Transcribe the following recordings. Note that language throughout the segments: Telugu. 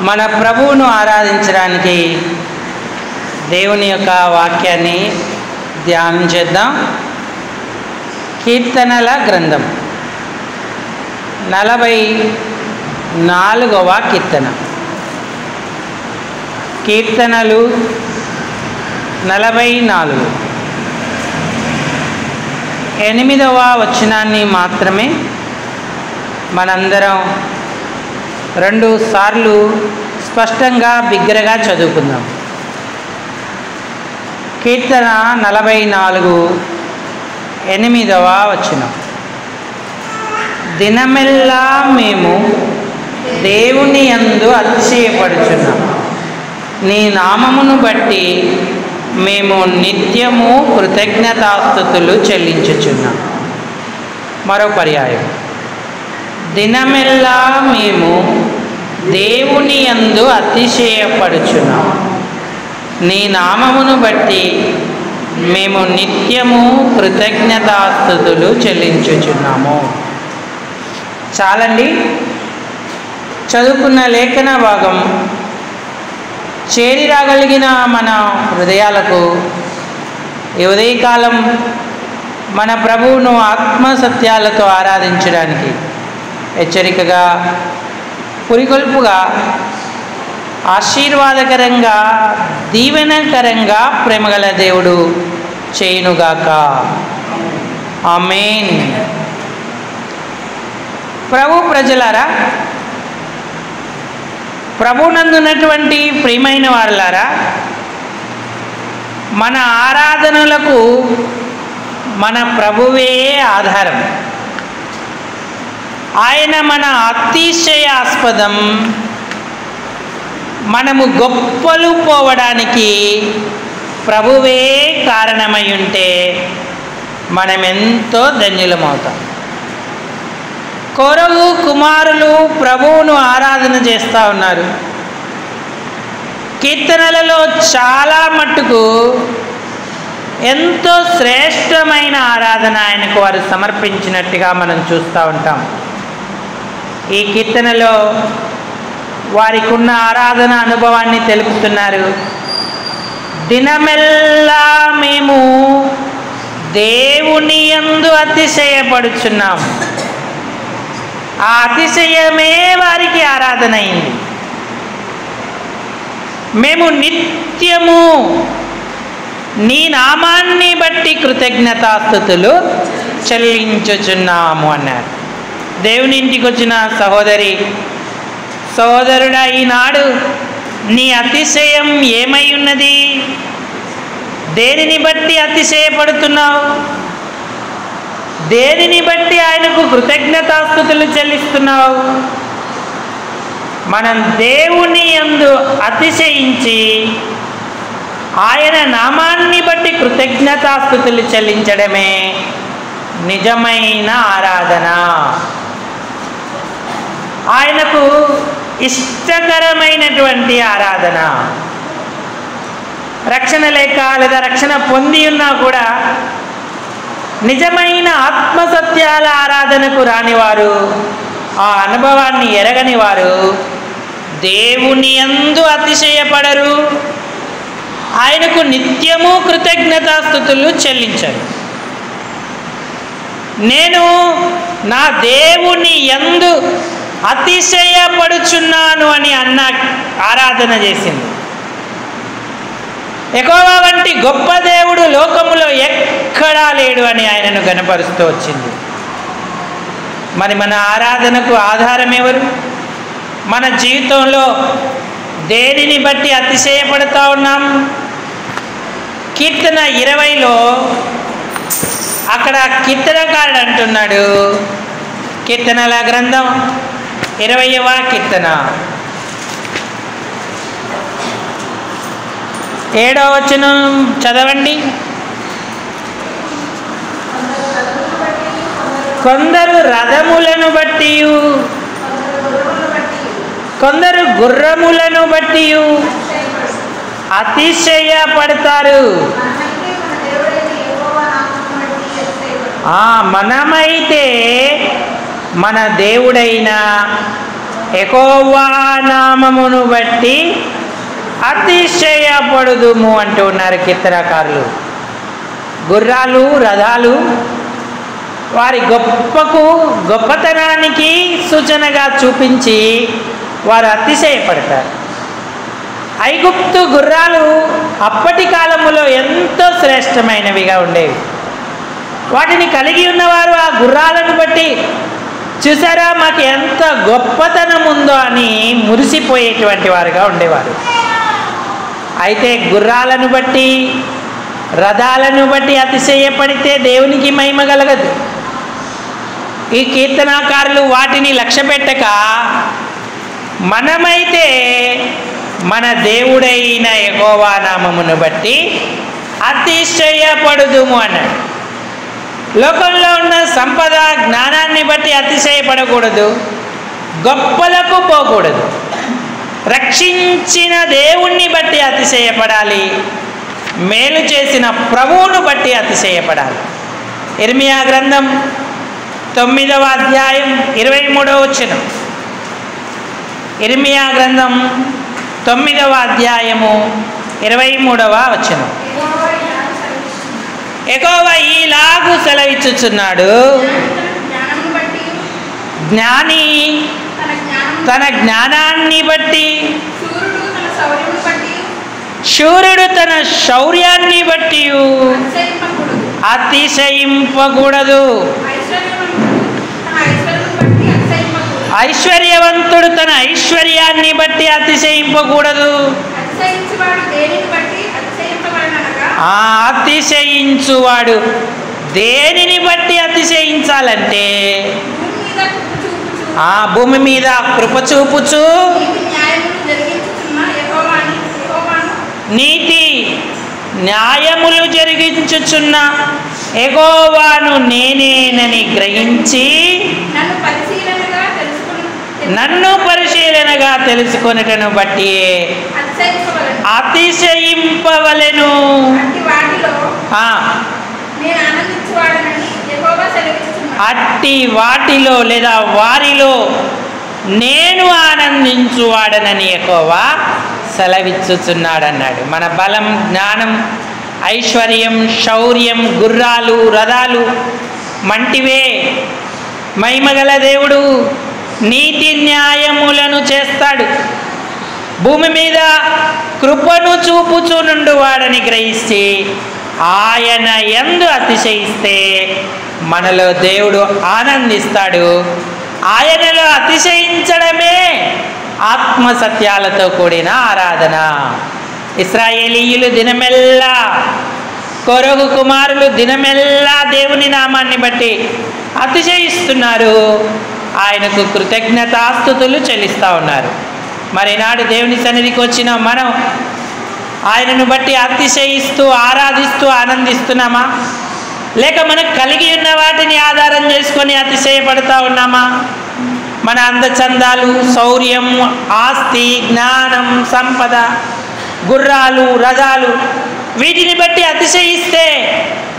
మన ప్రభువును ఆరాధించడానికి దేవుని యొక్క వాక్యాన్ని ధ్యానం చేద్దాం. కీర్తనల గ్రంథం 44వ కీర్తన. కీర్తనలు 44. 8వ వచనాన్ని మాత్రమే మనందరం 2 సార్లు స్పష్టంగా బిగ్గరగా చదువుకుందాం. కీర్తన 44, 8వ వచనం. దినమెల్లా మేము దేవుని యందు అతిశయపడుచున్నాం, నీ నామమును బట్టి మేము నిత్యము కృతజ్ఞతాస్తుతులు చెల్లించుచున్నాం. మరో పర్యాయం. దినమెల్లా మేము దేవుని యందు అతిశయపడుచున్నాం, నీ నామమును బట్టి మేము నిత్యము కృతజ్ఞతాస్తుతులు చెల్లించుచున్నాము. చాలండి. చదువుకున్న లేఖన భాగం చేరి రాగలిగిన మన హృదయాలకు ఈ ఉదయకాలం మన ప్రభువును ఆత్మసత్యాలతో ఆరాధించడానికి హెచ్చరికగా, పురికొల్పుగా, ఆశీర్వాదకరంగా, దీవెనకరంగా ప్రేమగల దేవుడు చేయునుగాక. ఆమేన్. ప్రభు ప్రజలారా, ప్రభునందున్నటువంటి ప్రియమైన వారులారా, మన ఆరాధనలకు మన ప్రభువే ఆధారం. ఆయన మన అతిశయాస్పదం. మనము గొప్పలు పోవడానికి ప్రభువే కారణమై ఉంటే మనం ఎంతో ధన్యులమవుతాం. కొరవు కుమారులు ప్రభువును ఆరాధన చేస్తూ ఉన్నారు. కీర్తనలలో చాలా మట్టుకు ఎంతో శ్రేష్టమైన ఆరాధన ఆయనకు వారు సమర్పించినట్టుగా మనం చూస్తూ ఉంటాం. ఈ కీర్తనలో వారికి ఉన్న ఆరాధన అనుభవాన్ని తెలుపుతున్నారు. దినమెల్లా మేము దేవుని యందు అతిశయపడుచున్నాం. ఆ అతిశయమే వారికి ఆరాధన అయింది. మేము నిత్యము నీ నామాన్ని బట్టి కృతజ్ఞతాస్తుతులు చెల్లించుచున్నాము అన్నారు. దేవుని ఇంటికి వచ్చిన సహోదరి, సహోదరుడా, ఈనాడు నీ అతిశయం ఏమై ఉన్నది? దేనిని బట్టి అతిశయపడుతున్నావు? దేనిని బట్టి ఆయనకు కృతజ్ఞతాస్తుతులు చెల్లిస్తున్నావు? మనం దేవుని యందు అతిశయించి ఆయన నామాన్ని బట్టి కృతజ్ఞతాస్తుతులు చెల్లించడమే నిజమైన ఆరాధన. ఆయనకు ఇష్టకరమైనటువంటి ఆరాధన. రక్షణ లేక లేదా రక్షణ పొంది ఉన్నా కూడా నిజమైన ఆత్మసత్యాల ఆరాధనకు రానివారు, ఆ అనుభవాన్ని ఎరగని వారు దేవుని యందు అతిశయపడరు, ఆయనకు నిత్యము కృతజ్ఞతాస్తుతులు చెల్లించరు. నేను నా దేవుని యందు అతిశయపడుచున్నాను అని అన్న ఆరాధన చేసింది. యెహోవా వంటి గొప్ప దేవుడు లోకములో ఎక్కడా లేడు అని ఆయనను గణపరుస్తూ వచ్చింది. మరి మన ఆరాధనకు ఆధారం ఎవరు? మన జీవితంలో దేనిని బట్టి అతిశయపడుతూ ఉన్నాం? కీర్తన 20లో అక్కడ కీర్తనకారుడు అంటున్నాడు, కీర్తనల గ్రంథం 20వ కీర్తన 7వ వచనం చదవండి. కొందరు రథములను బట్టి, కొందరు గుర్రములను బట్టి అతిశయపడతారు. మనమైతే మన దేవుడైన యెహోవా నామమును బట్టి అతిశయపడుదుము అంటూ ఉన్నారు కీర్తనకారులు. గుర్రాలు, రథాలు వారి గొప్పతనానికి సూచనగా చూపించి వారు అతిశయపడతారు. ఐగుప్తు గుర్రాలు అప్పటి కాలములో ఎంతో శ్రేష్టమైనవిగా ఉండేవి. వాటిని కలిగి ఉన్నవారు ఆ గుర్రాలను బట్టి చూసారా మాకు ఎంత గొప్పతనం ఉందో అని మురిసిపోయేటువంటి వారుగా ఉండేవారు. అయితే గుర్రాలను బట్టి, రథాలను బట్టి అతిశయపడితే దేవునికి మహిమ కలగదు. ఈ కీర్తనాకారులు వాటిని లక్ష్య పెట్టక మనమైతే మన దేవుడైన యెహోవా నామమును బట్టి అతిశయపడుదుము అన్నాడు. లోకంలో ఉన్న సంపద, జ్ఞానాన్ని బట్టి అతిశయపడకూడదు, గొప్పలకు పోకూడదు. రక్షించిన దేవుణ్ణి బట్టి అతిశయపడాలి, మేలు చేసిన ప్రభువును బట్టి అతిశయపడాలి. ఇర్మియా గ్రంథం 9వ అధ్యాయం 23వ వచనం. ఇర్మియా గ్రంథం 9వ అధ్యాయము 23వ వచనం. యెహోవా ఈలాగు సెలవిచ్చుచున్నాడు, జ్ఞాని తన జ్ఞానాన్ని బట్టి, శూరుడు తన శౌర్యాన్ని బట్టి అతిశయింపకూడదు. ఐశ్వర్యవంతుడు తన ఐశ్వర్యాన్ని బట్టి అతిశయింపకూడదు. అతిశయించువాడు దేనిని బట్టి అతిశయించాలంటే ఆ భూమి మీద కృప చూపుచు నీతి న్యాయములు జరిగించుచున్న యెహోవాను నేనేనని గ్రహించి నన్ను పరిశీలనగా తెలుసుకొనుటను బట్టి అతిశయింపవలెను. అట్టి వాటిలో లేదా వారిలో నేను ఆనందించువాడనని యెహోవా సెలవిచ్చుచున్నాడన్నాడు. మన బలం, జ్ఞానం, ఐశ్వర్యం, శౌర్యం, గుర్రాలు, రథాలు మంటివే. మహిమగల దేవుడు నీతి న్యాయములను చేస్తాడు. భూమి మీద కృపను చూపుచునుండు వాడని గ్రహించి ఆయన యందు అతిశయిస్తే మనలో దేవుడు ఆనందిస్తాడు. ఆయనలో అతిశయించడమే ఆత్మ సత్యాలతో కూడిన ఆరాధన. ఇశ్రాయేలీయులు దినమెల్లా, కొరగు కుమారులు దినమెల్లా దేవుని నామాన్ని బట్టి అతిశయిస్తున్నారు, ఆయనకు కృతజ్ఞతాస్తుతులు చెల్లిస్తూ ఉన్నారు. మరి నాడు దేవుని సన్నిధికి వచ్చిన మనం ఆయనను బట్టి అతిశయిస్తూ ఆరాధిస్తూ ఆనందిస్తున్నామా? లేక మనకు కలిగి ఉన్న వాటిని ఆధారం చేసుకొని అతిశయపడుతూ ఉన్నామా? మన అందచందాలు, శౌర్యం, ఆస్తి, జ్ఞానం, సంపద, గుర్రాలు, రథాలు వీటిని బట్టి అతిశయిస్తే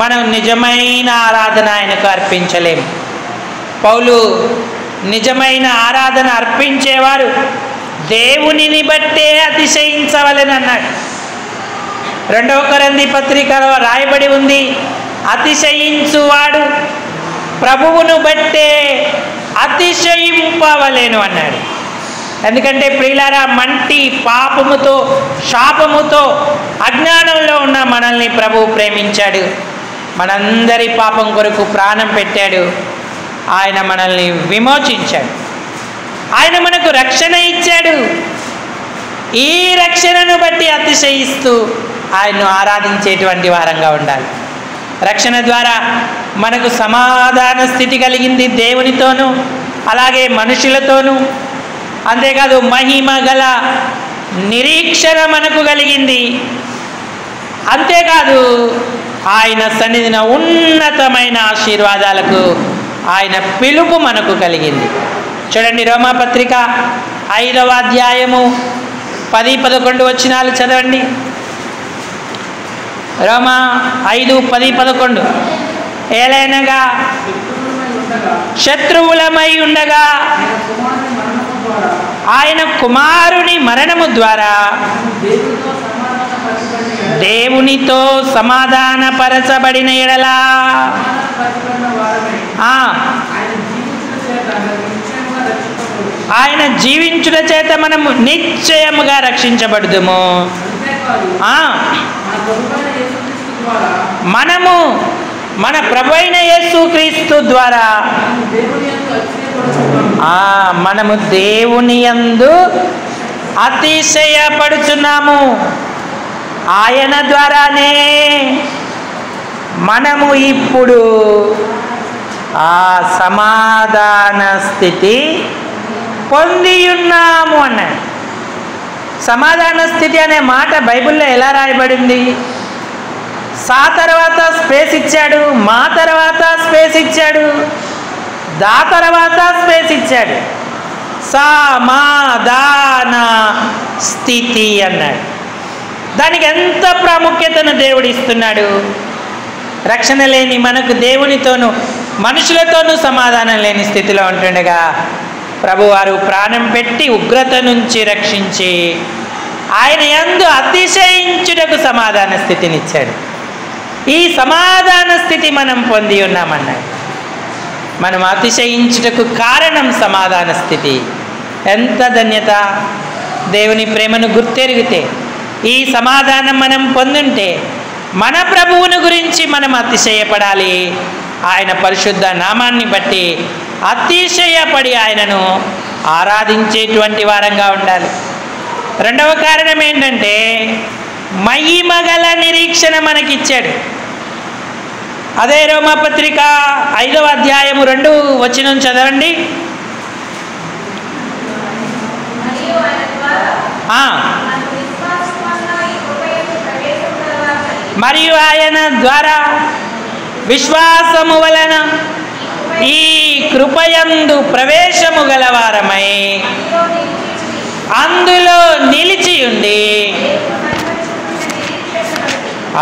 మనం నిజమైన ఆరాధన ఆయనకు అర్పించలేము. పౌలు నిజమైన ఆరాధన అర్పించేవారు దేవునిని బట్టే అతిశయించవలెనన్నాడు. 2వ కొరింథీ పత్రికలో రాయబడి ఉంది, అతిశయించువాడు ప్రభువును బట్టే అతిశయింపవలెను అన్నాడు. ఎందుకంటే ప్రియులారా, మంటి పాపముతో, శాపముతో, అజ్ఞానంలో ఉన్న మనల్ని ప్రభువు ప్రేమించాడు. మనందరి పాపం కొరకు ప్రాణం పెట్టాడు. ఆయన మనల్ని విమోచించాడు. ఆయన మనకు రక్షణ ఇచ్చాడు. ఈ రక్షణను బట్టి అతిశయిస్తూ ఆయన్ను ఆరాధించేటువంటి వారంగా ఉండాలి. రక్షణ ద్వారా మనకు సమాధాన స్థితి కలిగింది దేవునితోనూ, అలాగే మనుషులతోనూ. అంతేకాదు మహిమ గల నిరీక్షణ మనకు కలిగింది. అంతేకాదు ఆయన సన్నిధిన ఉన్నతమైన ఆశీర్వాదాలకు ఆయన పిలుపు మనకు కలిగింది. చూడండి, రోమాపత్రిక 5వ అధ్యాయము 10-11 వచనాలు చదవండి. రోమా 5:10-11. ఏలైనగా శత్రువులమై ఉండగా ఆయన కుమారుని మరణము ద్వారా దేవునితో సమాధానపరచబడిన ఎడలా ఆయన జీవించుట చేత మనము నిశ్చయముగా రక్షించబడుదుము. మనము మన ప్రభువైన యేసుక్రీస్తు ద్వారా మనము దేవుని యందు అతిశయపడుచున్నాము. ఆయన ద్వారానే మనము ఇప్పుడు ఆ సమాధాన స్థితి పొంది ఉన్నాము అన్నాడు. సమాధాన స్థితి అనే మాట బైబిల్లో ఎలా రాయబడింది? సా తర్వాత స్పేస్ ఇచ్చాడు, మా తర్వాత స్పేస్ ఇచ్చాడు, దా తర్వాత స్పేస్ ఇచ్చాడు. సమాధాన స్థితి అన్నాడు. దానికి ఎంత ప్రాముఖ్యతను దేవుడు ఇస్తున్నాడు. రక్షణ లేని మనకు దేవునితోనూ మనుషులతోనూ సమాధానం లేని స్థితిలో ఉంటుండగా ప్రభువారు ప్రాణం పెట్టి ఉగ్రత నుంచి రక్షించి ఆయన యందు అతిశయించుటకు సమాధాన స్థితినిచ్చాడు. ఈ సమాధాన స్థితి మనం పొంది ఉన్నామన్నాడు. మనం అతిశయించుటకు కారణం సమాధాన స్థితి. ఎంత ధన్యత! దేవుని ప్రేమను గుర్తెరిగితే ఈ సమాధానం మనం పొందుంటే మన ప్రభువుని గురించి మనం అతిశయపడాలి. ఆయన పరిశుద్ధ నామాన్ని బట్టి అతిశయపడి ఆయనను ఆరాధించేటువంటి వారంగా ఉండాలి. రెండవ కారణం ఏంటంటే మహిమగల నిరీక్షణ మనకిచ్చాడు. అదే రోమాపత్రిక 5వ అధ్యాయము 2వ వచనం చదవండి. మరియు ఆయన ద్వారా విశ్వాసము వలన ఈ కృపయందు ప్రవేశము గలవారమై అందులో నిలిచియుండి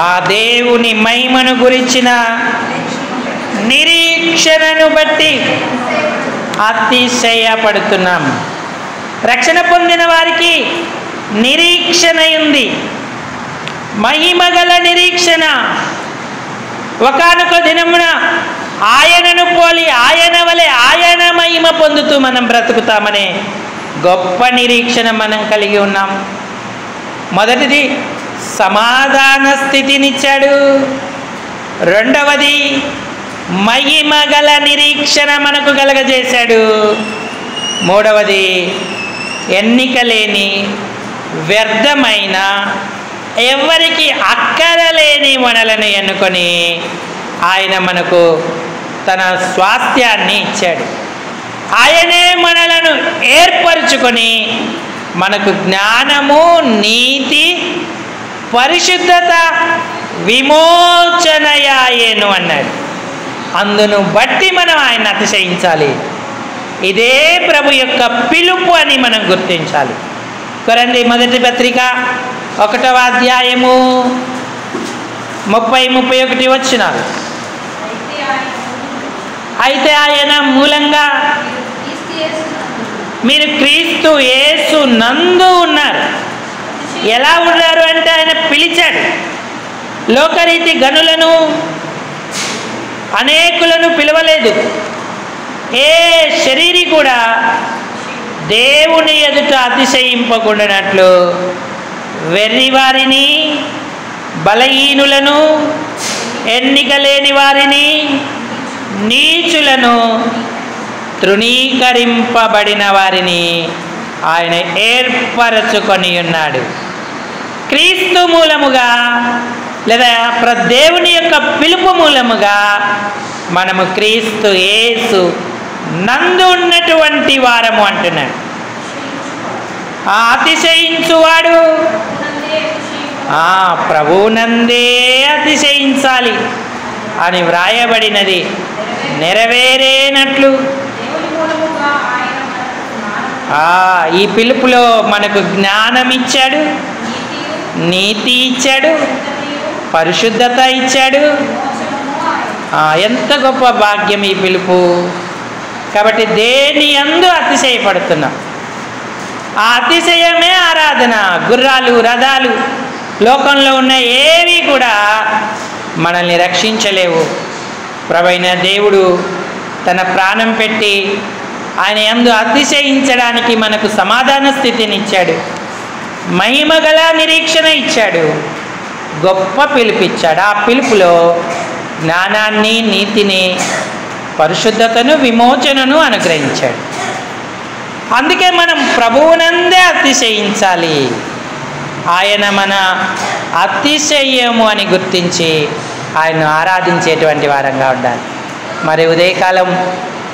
ఆ దేవుని మహిమను గురించిన నిరీక్షణను బట్టి అతిశయపడుతున్నాం. రక్షణ పొందిన వారికి నిరీక్షణ ఉంది, మహిమగల నిరీక్షణ. ఒకానొక దినమున ఆయనను పోలి ఆయన వలె ఆయన మహిమ పొందుతూ మనం బ్రతుకుతామనే గొప్ప నిరీక్షణ మనం కలిగి ఉన్నాం. మొదటిది సమాధాన స్థితినిచ్చాడు. రెండవది మహిమగల నిరీక్షణ మనకు కలగజేశాడు. మూడవది ఎన్నిక లేని వ్యర్థమైన ఎవరికి అక్కరలేని మనలను ఎన్నుకొని ఆయన మనకు తన స్వాస్థ్యాన్ని ఇచ్చాడు. ఆయనే మనలను ఏర్పరచుకొని మనకు జ్ఞానము, నీతి, పరిశుద్ధత, విమోచనయాయేను అన్నాడు. అందును బట్టి మనం ఆయన అతిశయించాలి. ఇదే ప్రభు యొక్క పిలుపు అని మనం గుర్తించాలి. కొరంథీ మొదటి పత్రిక 1వ అధ్యాయము 30-31 వచనాలు. అయితే ఆయన మూలంగా మీరు క్రీస్తు యేసు నందు ఉన్నారు. ఎలా ఉన్నారు అంటే ఆయన పిలిచాడు. లోకరీతి గనులను అనేకులను పిలవలేదు. ఏ శరీరి కూడా దేవుని ఎదుట అతిశయింపకుండానట్లు వెర్రివారిని, బలహీనులను, ఎన్నిక లేని వారిని, నీచులను, తృణీకరింపబడిన వారిని ఆయన ఏర్పరచుకొని ఉన్నాడు. క్రీస్తు మూలముగా లేదా దేవుని యొక్క పిలుపు మూలముగా మనము క్రీస్తు యేసు నందు ఉన్నటువంటి వారము అంటున్నాడు. అతిశయించువాడు ప్రభువునందే అతిశయించాలి అని వ్రాయబడినది నెరవేరేనట్లు ఈ పిలుపులో మనకు జ్ఞానం ఇచ్చాడు, నీతి ఇచ్చాడు, పరిశుద్ధత ఇచ్చాడు. ఎంత గొప్ప భాగ్యం ఈ పిలుపు. కాబట్టి దేని యందు అతిశయపడుతున్నాం. ఆ అతిశయమే ఆరాధన. గుర్రాలు, రథాలు, లోకంలో ఉన్న ఏవి కూడా మనల్ని రక్షించలేవు. ప్రభువైన దేవుడు తన ప్రాణం పెట్టి ఆయన యందు అతిశయించడానికి మనకు సమాధాన స్థితిని ఇచ్చాడు, మహిమగల నిరీక్షణ ఇచ్చాడు, గొప్ప పిలుపిచ్చాడు. ఆ పిలుపులో జ్ఞానాన్ని, నీతిని, పరిశుద్ధతను, విమోచనను అనుగ్రహించాడు. అందుకే మనం ప్రభువునందే అతిశయించాలి. ఆయన మన అతిశయము అని గుర్తించి ఆయన్ను ఆరాధించేటువంటి వారంగా ఉండాలి. మరి ఉదయకాలం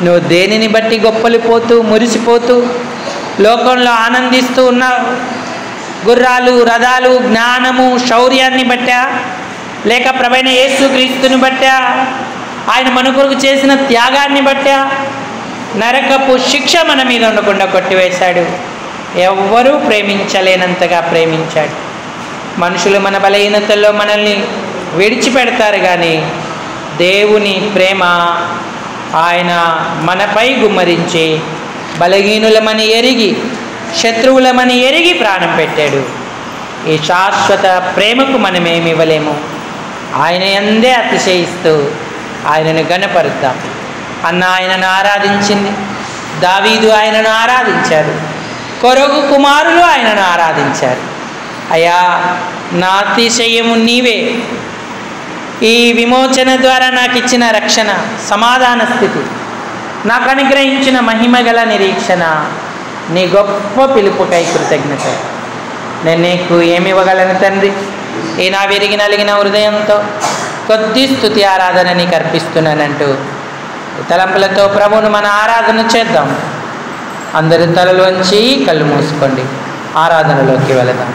నువ్వు దేనిని బట్టి గొప్పలిపోతూ మురిసిపోతూ లోకంలో ఆనందిస్తూ ఉన్నావు? గుర్రాలు, రథాలు, జ్ఞానము, శౌర్యాన్ని బట్టా, లేక ప్రభువైన యేసుక్రీస్తుని బట్టా, ఆయన మన కొరకు చేసిన త్యాగాన్ని బట్టా? నరకపు శిక్ష మన మీద ఉండకుండా కొట్టివేశాడు. ఎవ్వరూ ప్రేమించలేనంతగా ప్రేమించాడు. మనుషులు మన బలహీనతల్లో మనల్ని విడిచిపెడతారు, కానీ దేవుని ప్రేమ ఆయన మనపై గుమ్మరించి బలహీనులమని ఎరిగి, శత్రువులమని ఎరిగి ప్రాణం పెట్టాడు. ఈ శాశ్వత ప్రేమకు మనమేమి ఇవ్వలేము. ఆయన యందే అతిశయిస్తూ ఆయనను గణపరుద్దాం. అన్న ఆయనను ఆరాధించింది, దావీదు ఆయనను ఆరాధించారు, కొరగు కుమారులు ఆయనను ఆరాధించారు. అయ్యా, నా అతిశయము నీవే. ఈ విమోచన ద్వారా నాకు ఇచ్చిన రక్షణ, సమాధాన స్థితి, నాకు అనుగ్రహించిన మహిమగల నిరీక్షణ, నీ గొప్ప పిలుపుకై కృతజ్ఞత. నేను నీకు ఏమి ఇవ్వగలను తండ్రి? ఈ నా విరిగి నలిగిన హృదయంతో కొద్ది స్తుతి ఆరాధన నీకు అర్పిస్తున్నానంటూ తలంపులతో ప్రభువును మన ఆరాధన చేద్దాం. అందరి తలలోంచి కళ్ళు మూసుకోండి, ఆరాధనలోకి వెళదాం.